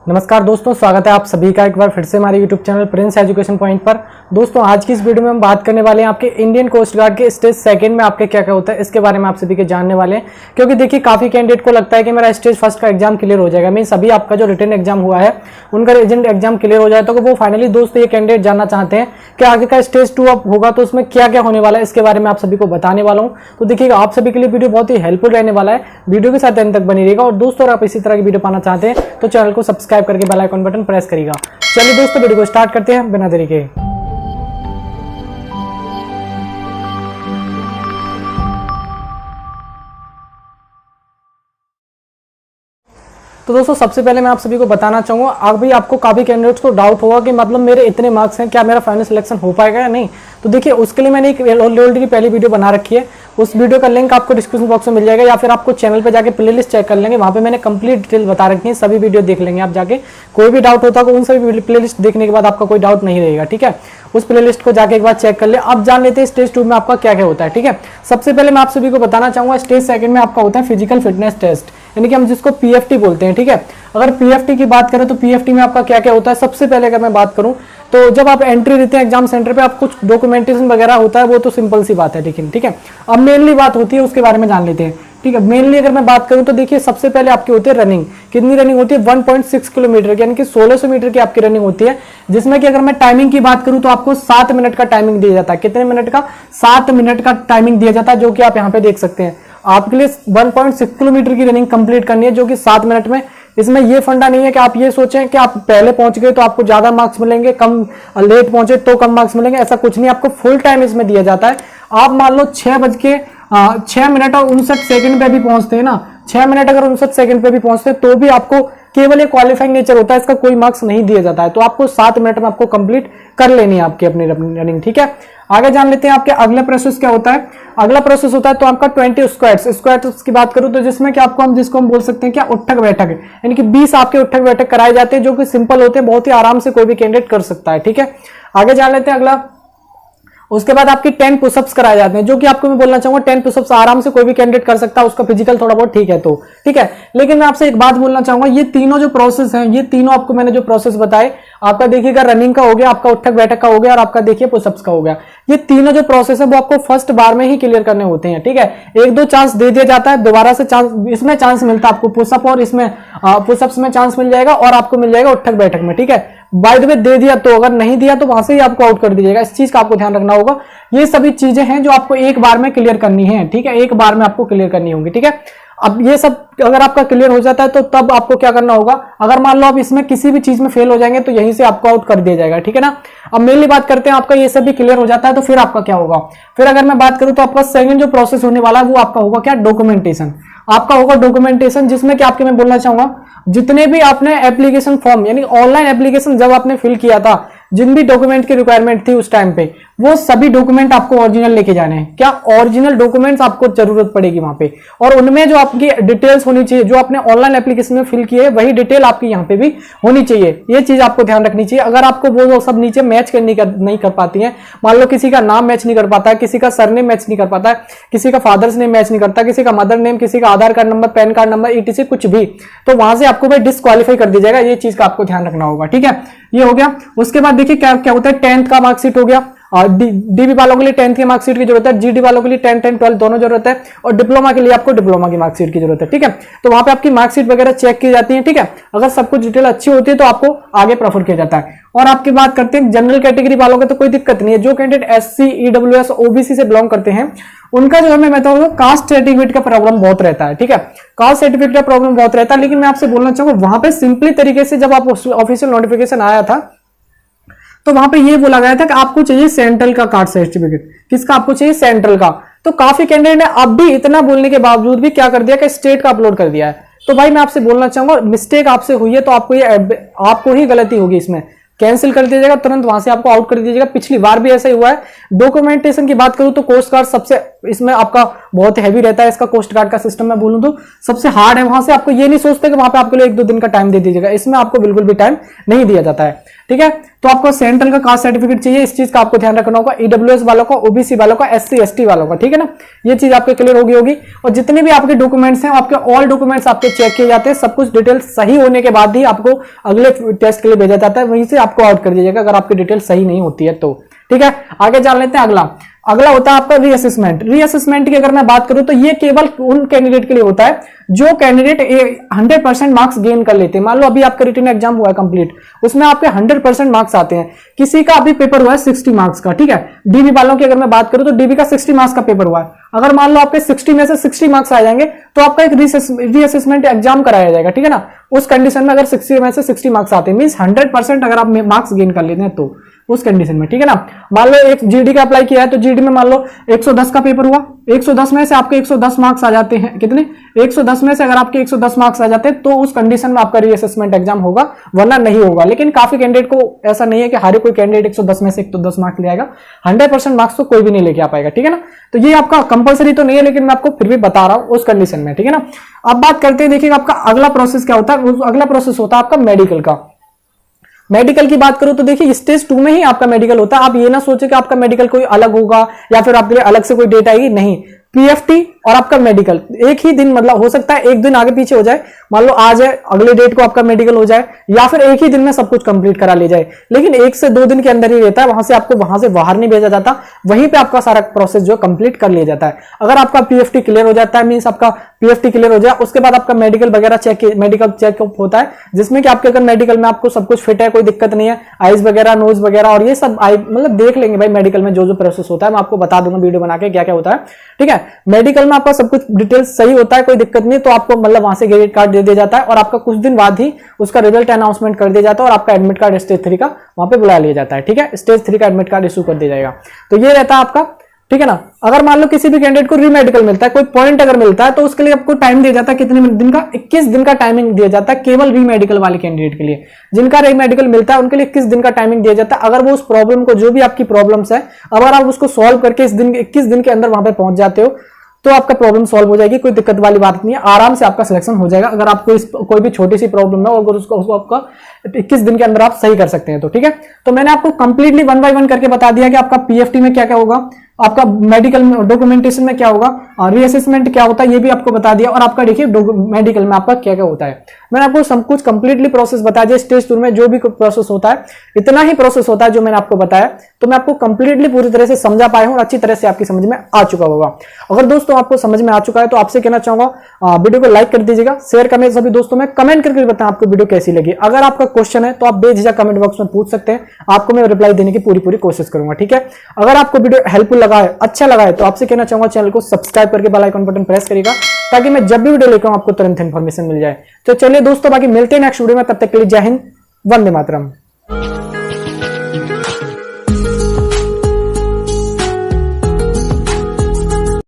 नमस्कार दोस्तों, स्वागत है आप सभी का एक बार फिर से हमारे YouTube channel Prince education point पर। दोस्तों आज की इस वीडियो में हम बात करने वाले हैं आपके इंडियन कोस्ट गार्ड के स्टेज सेकंड में आपके क्या क्या होता है, इसके बारे में आप सभी के जानने वाले हैं। क्योंकि देखिए काफी कैंडिडेट को लगता है कि मेरा स्टेज फर्स्ट का एग्जाम क्लियर हो जाएगा, मीन सभी आपका जो रिटन एग्जाम हुआ है उनका एजेंट एग्जाम क्लियर हो जाए तो वो फाइनली दोस्तों ये कैंडिडेट जानना चाहते हैं कि आगे का स्टेज 2 अब होगा तो उसमें क्या क्या होने वाला है, इसके बारे में आप सभी को बताने वाला हूँ। तो देखिएगा आप सभी के लिए वीडियो बहुत ही हेल्पफुल रहने वाला है, वीडियो के साथ अंत तक बनी रहेगा। और दोस्तों अगर आप इसी तरह की वीडियो पाना चाहते हैं तो चैनल को सब्सक्राइब करके बेल आइकन बटन प्रेस करिएगा। चलिए दोस्तों वीडियो को स्टार्ट करते हैं बिना देरी के। तो दोस्तों सबसे पहले मैं आप सभी को बताना चाहूंगा, अभी आपको काफी कैंडिडेट्स को डाउट होगा कि मतलब मेरे इतने मार्क्स हैं, क्या मेरा फाइनल सिलेक्शन हो पाएगा या नहीं। तो देखिए उसके लिए मैंने एक ऑलरेडी पहली वीडियो बना रखी है, उस वीडियो का लिंक आपको डिस्क्रिप्शन बॉक्स में मिल जाएगा, या फिर आपको चैनल पे जाके प्लेलिस्ट चेक कर लेंगे, वहां पे मैंने कंप्लीट डिटेल बता रखी है, सभी वीडियो देख लेंगे आप जाके। कोई भी डाउट होता है उन सभी प्लेलिस्ट देखने के बाद आपका कोई डाउट नहीं रहेगा, ठीक है। उस प्लेलिस्ट को जाके एक बार चेक कर ले। अब जान लेते हैं स्टेज 2 में आपका क्या क्या होता है, ठीक है। सबसे पहले मैं आप सभी को बताना चाहूंगा स्टेज सेकंड में आपका होता है फिजिकल फिटनेस टेस्ट, यानी कि हम जिसको पीएफटी बोलते हैं, ठीक है। अगर पीएफटी की बात करें तो पीएफटी में आपका क्या क्या होता है, सबसे पहले अगर मैं बात करूं तो जब आप एंट्री देते हैं एग्जाम सेंटर पे, आप कुछ डॉक्यूमेंटेशन वगैरह होता है, वो तो सिंपल सी बात है, लेकिन ठीक है। अब मेनली बात होती है उसके बारे में जान लेते हैं, ठीक है। मेनली अगर मैं बात करूं तो देखिए सबसे पहले आपकी होती है रनिंग। कितनी रनिंग होती है? 1.6 किलोमीटर की, यानी कि 1600 मीटर की आपकी रनिंग होती है, जिसमें कि अगर मैं टाइमिंग की बात करूं तो आपको 7 मिनट का टाइमिंग दिया जाता है। कितने मिनट का? 7 मिनट का टाइमिंग दिया जाता है, जो कि आप यहाँ पे देख सकते हैं। आपके लिए 1.6 किलोमीटर की रनिंग कंप्लीट करनी है, जो कि 7 मिनट में। इसमें ये फंडा नहीं है कि आप ये सोचें कि आप पहले पहुंच गए तो आपको ज्यादा मार्क्स मिलेंगे, कम लेट पहुंचे तो कम मार्क्स मिलेंगे, ऐसा कुछ नहीं। आपको फुल टाइम इसमें दिया जाता है। आप मान लो 6 मिनट और 59 सेकंड पे भी पहुंचते हैं ना, 6 मिनट अगर 59 सेकंड पे भी पहुंचते हैं तो भी आपको केवल एक क्वालिफाइंग नेचर होता है, इसका कोई मार्क्स नहीं दिया जाता है। तो आपको 7 मिनट में आपको कंप्लीट कर लेनी है आपकी अपनी रनिंग, ठीक है। आगे जान लेते हैं आपके अगला प्रोसेस क्या होता है। अगला प्रोसेस होता है तो आपका 20 स्क्वाट्स की बात करूं तो जिसमें कि आपको जिसको हम बोल सकते हैं क्या, उठक बैठक, यानी कि 20 आपके उठक बैठक कराए जाते हैं, जो कि सिंपल होते हैं, बहुत ही आराम से कोई भी कैंडिडेट कर सकता है, ठीक है। आगे जान लेते हैं अगला। उसके बाद आपकी 10 पुशअप्स कराए जाते हैं, जो कि आपको मैं बोलना चाहूंगा 10 पुशअप्स आराम से कोई भी कैंडिडेट कर सकता है, उसका फिजिकल थोड़ा बहुत ठीक है तो, ठीक है। लेकिन मैं आपसे एक बात बोलना चाहूंगा, ये तीनों जो प्रोसेस हैं, ये तीनों आपको मैंने जो प्रोसेस बताए, आपका देखिएगा रनिंग का हो गया, आपका उठक बैठक का हो गया, और आपका देखिए पुशअप्स का हो गया। ये तीनों जो प्रोसेस है वो आपको फर्स्ट बार में ही क्लियर करने होते हैं, ठीक है। 1-2 चांस दे दिया जाता है, दोबारा से चांस, इसमें चांस मिलता है आपको पुशअप और इसमें पुशअप्स में चांस मिल जाएगा, और आपको मिल जाएगा उठक बैठक में, ठीक है। बाय द वे दे दिया तो, अगर नहीं दिया तो वहां से ही आपको आउट कर दीजिएगा, इस चीज का आपको ध्यान रखना होगा। ये सभी चीजें हैं जो आपको एक बार में क्लियर करनी है, ठीक है, एक बार में आपको क्लियर करनी होगी, ठीक है। अब ये सब अगर आपका क्लियर हो जाता है तो तब आपको क्या करना होगा, अगर मान लो आप इसमें किसी भी चीज में फेल हो जाएंगे तो यहीं से आपको आउट कर दिया जाएगा, ठीक है ना। अब मेनली बात करते हैं, आपका ये सब भी क्लियर हो जाता है तो फिर आपका क्या होगा। फिर अगर मैं बात करूं तो आपका सेकंड जो प्रोसेस होने वाला है वो आपका होगा क्या, डॉक्यूमेंटेशन। आपका होगा डॉक्यूमेंटेशन, जिसमें कि आपके मैं बोलना चाहूंगा जितने भी आपने एप्लीकेशन फॉर्म, यानी ऑनलाइन एप्लीकेशन जब आपने फिल किया था, जिन भी डॉक्यूमेंट की रिक्वायरमेंट थी उस टाइम पे, वो सभी डॉक्यूमेंट आपको ओरिजिनल लेके जाने हैं। क्या ओरिजिनल डॉक्यूमेंट्स आपको जरूरत पड़ेगी वहां पे, और उनमें जो आपकी डिटेल्स होनी चाहिए, जो आपने ऑनलाइन एप्लीकेशन में फिल किए है वही डिटेल आपकी यहाँ पे भी होनी चाहिए। ये चीज आपको ध्यान रखनी चाहिए। अगर आपको वो सब नीचे मैच नहीं कर पाती है, मान लो किसी का नाम मैच नहीं कर पाता है, किसी का सरनेम मैच नहीं कर पाता है, किसी का फादर्स नेम मैच नहीं करता, किसी का मदर नेम, किसी का Aadhaar card number, PAN card number, ETC कुछ भी, तो वहां से आपको भाई डिस्क्वालीफाई कर दिया जाएगा। ये चीज का आपको ध्यान रखना होगा, ठीक है। ये हो गया। उसके बाद देखिए क्या क्या होता है, 10th का मार्कशीट हो गया, और डीबी वालों के लिए 10th की मार्कशीट की जरूरत है, जीडी वालों के लिए 10, 12 दोनों जरूरत है, और डिप्लोमा के लिए आपको डिप्लोमा की मार्कशीट की जरूरत है, ठीक है। तो वहां पे आपकी मार्कशीट वगैरह चेक की जाती है, ठीक है। अगर सब कुछ डिटेल अच्छी होती है तो आपको आगे प्रेफर किया जाता है। और आपकी बात करते हैं जनरल कैटेगरी वालों के, तो कोई दिक्कत नहीं है। जो कैंडिडेट एससी, ईडब्ल्यूएस, ओबीसी से बिलोंग करते हैं उनका जो है मैं बताऊंगा कास्ट सर्टिफिकेट का प्रॉब्लम बहुत रहता है, ठीक है। कास्ट सर्टिफिकेट का प्रॉब्लम बहुत रहता है, लेकिन मैं आपसे बोलना चाहूंगा वहां पे सिंपली तरीके से जब आप ऑफिशियल नोटिफिकेशन आया था तो वहां पे ये बोला गया था कि आपको चाहिए सेंट्रल का कास्ट सर्टिफिकेट। किसका आपको चाहिए? सेंट्रल का। तो काफी कैंडिडेट ने अब भी इतना बोलने के बावजूद भी क्या कर दिया कि स्टेट का अपलोड कर दिया है। तो भाई मैं आपसे बोलना चाहूंगा मिस्टेक आपसे हुई है तो आपको ही गलती होगी, इसमें कैंसिल कर दिया जाएगा, तुरंत वहां से आपको आउट कर दिया जाएगा। पिछली बार भी ऐसा ही हुआ है। डॉक्यूमेंटेशन की बात करूं तो कोस्ट गार्ड सबसे इसमें आपका बहुत हैवी रहता है, इसका कोस्ट गार्ड का सिस्टम मैं बोलूं तो सबसे हार्ड है। वहां से आपको ये नहीं सोचते कि वहां पे आपके लिए 1-2 दिन का टाइम दे दीजिएगा, इसमें आपको बिल्कुल भी टाइम नहीं दिया जाता है। ठीक है। तो आपको सेंट्रल का कास्ट सर्टिफिकेट चाहिए, इस चीज का आपको ध्यान रखना होगा, ईडब्ल्यूएस वालों का, ओबीसी वालों का, एससी एसटी वालों का, ठीक है ना, ये चीज आपके क्लियर होगी। और जितने भी आपके डॉक्यूमेंट्स हैं आपके ऑल डॉक्यूमेंट्स आपके चेक किए जाते हैं, सब कुछ डिटेल सही होने के बाद ही आपको अगले टेस्ट के लिए भेजा जाता है, वहीं से आपको आउट कर दिया जाएगा अगर आपकी डिटेल सही नहीं होती है तो, ठीक है। आगे जान लेते हैं अगला होता है आपका रीअसेसमेंट। रीअसेसमेंट की अगर मैं बात करूं तो ये केवल उन कैंडिडेट के लिए होता है जो कैंडिडेट 100% मार्क्स गेन कर लेते हैं। मान लो अभी आपका रिटन एग्जाम हुआ है कंप्लीट, उसमें आपके 100% मार्क्स आते हैं, किसी का अभी पेपर हुआ है 60 मार्क्स का, ठीक है। डीबी वालों की अगर मैं बात करूं तो डीबी का 60 मार्क्स का पेपर हुआ है, अगर मान लो आपके 60 में से 60 मार्क्स आ जाएंगे तो आपका एक रीअसेसमेंट एग्जाम कराया जाएगा, ठीक है ना। उस कंडीशन में अगर 60 में से 60 मार्क्स आते हैं, मींस 100% अगर आप मार्क्स गेन कर लेते हैं तो उस कंडीशन में, ठीक है ना। मान लो एक जीडी का अप्लाई किया है तो जीडी में मान लो 110 का पेपर हुआ, 110 में से आपके 110 मार्क्स आ जाते हैं, कितने, 110 में से अगर आपके 110 मार्क्स आ जाते हैं तो उस कंडीशन में आपका रीअसेसमेंट एग्जाम होगा, वरना नहीं होगा। लेकिन काफी कैंडिडेट को ऐसा नहीं है कि हर कोई कैंडिडेट 110 में से 110 मार्क्स ले आएगा, 100% मार्क्स तो कोई भी नहीं लेके आ पाएगा, ठीक है ना। तो ये आपका कंपलसरी तो नहीं है, लेकिन मैं आपको फिर भी बता रहा हूं उस कंडीशन में, ठीक है ना। अब बात करते हैं, देखिएगा आपका अगला प्रोसेस क्या होता है। अगला प्रोसेस होता है आपका मेडिकल का। मेडिकल की बात करूं तो देखिए स्टेज 2 में ही आपका मेडिकल होता है। आप ये ना सोचे कि आपका मेडिकल कोई अलग होगा या फिर आपके लिए अलग से कोई डेट आएगी, नहीं, पीएफटी और आपका मेडिकल एक ही दिन, मतलब हो सकता है एक दिन आगे पीछे हो जाए, मान लो आज है अगले डेट को आपका मेडिकल हो जाए, या फिर एक ही दिन में सब कुछ कंप्लीट करा ले जाए, लेकिन 1 से 2 दिन के अंदर ही रहता है, वहां से आपको वहां से बाहर नहीं भेजा जाता, वहीं पे आपका सारा प्रोसेस जो कंप्लीट कर लिया जाता है। अगर आपका पीएफटी क्लियर हो जाता है, मींस आपका पीएफटी क्लियर हो जाए, उसके बाद आपका मेडिकल वगैरह मेडिकल चेकअप होता है, जिसमें कि आपके अगर मेडिकल में आपको सब कुछ फिट है, कोई दिक्कत नहीं है, आइज वगैरह, नोज वगैरह और ये सब मतलब देख लेंगे भाई मेडिकल में जो प्रोसेस होता है, मैं आपको बता दूंगा वीडियो बना के क्या क्या होता है, ठीक है। मेडिकल में आपका सब कुछ डिटेल्स सही होता है, कोई दिक्कत नहीं, तो आपको मतलब वहां से क्रेडिट कार्ड दे दिया जाता है और आपका कुछ दिन बाद ही उसका रिजल्ट अनाउंसमेंट कर दिया जाता है और आपका एडमिट कार्ड स्टेज 3 का वहां पे बुला लिया जाता है, ठीक है। स्टेज 3 का एडमिट कार्ड इशू कर दिया जाएगा। तो ये रहता है आपका, ठीक है ना। अगर मान लो किसी भी कैंडिडेट को रीमेडिकल मिलता है, कोई पॉइंट अगर मिलता है, तो उसके लिए आपको टाइम दिया जाता है, कितने दिन का, 21 दिन का टाइमिंग दिया जाता है केवल रीमेडिकल वाले कैंडिडेट के लिए। जिनका रीमेडिकल मिलता है उनके लिए 21 दिन का टाइमिंग दिया जाता है। अगर वो उस प्रॉब्लम को, जो भी आपकी प्रॉब्लम्स है, अगर आप उसको सॉल्व करके इस दिन 21 दिन के अंदर वहां पे पहुंच जाते हो तो आपका प्रॉब्लम सॉल्व हो जाएगी, कोई दिक्कत वाली बात नहीं है, आराम से आपका सिलेक्शन हो जाएगा। अगर आपको कोई भी छोटी सी प्रॉब्लम है और उसको आपका 21 दिन के अंदर आप सही कर सकते हैं तो, ठीक है। तो मैंने आपको कंप्लीटली 1 बाय 1 करके बता दिया कि आपका पीएफटी में क्या क्या होगा, आपका मेडिकल डॉक्यूमेंटेशन में क्या होगा, रीअसेसमेंट क्या होता है ये भी आपको बता दिया, और आपका देखिए मेडिकल में आपका क्या क्या होता है। मैंने आपको सब कुछ कंप्लीटली प्रोसेस बता दिया। स्टेज 2 में जो भी प्रोसेस होता है इतना ही प्रोसेस होता है जो मैंने आपको बताया, तो मैं आपको कंप्लीटली पूरी तरह से समझा पाया हूं और अच्छी तरह से आपकी समझ में आ चुका होगा। अगर दोस्तों आपको समझ में आ चुका है तो आपसे कहना चाहूंगा वीडियो को लाइक कर दीजिएगा, शेयर करें सभी दोस्तों में, कमेंट करके बताएं आपको वीडियो कैसी लगी। अगर आपका क्वेश्चन है तो आप बेझिझक कमेंट बॉक्स में पूछ सकते हैं, आपको मैं रिप्लाई देने की पूरी कोशिश करूंगा, ठीक है। अगर आपको वीडियो हेल्पफुल लगा है, अच्छा लगा है, तो आपसे कहना चाहूंगा चैनल को सब्सक्राइब करके बेल आइकन बटन प्रेस करिएगा, ताकि मैं जब भी वीडियो लेकर आपको तुरंत इन्फॉर्मेशन मिल जाए। तो चलिए दोस्तों, बाकी मिलते हैं नेक्स्ट वीडियो में, तब तक के लिए जय हिंद, वंदे मातरम।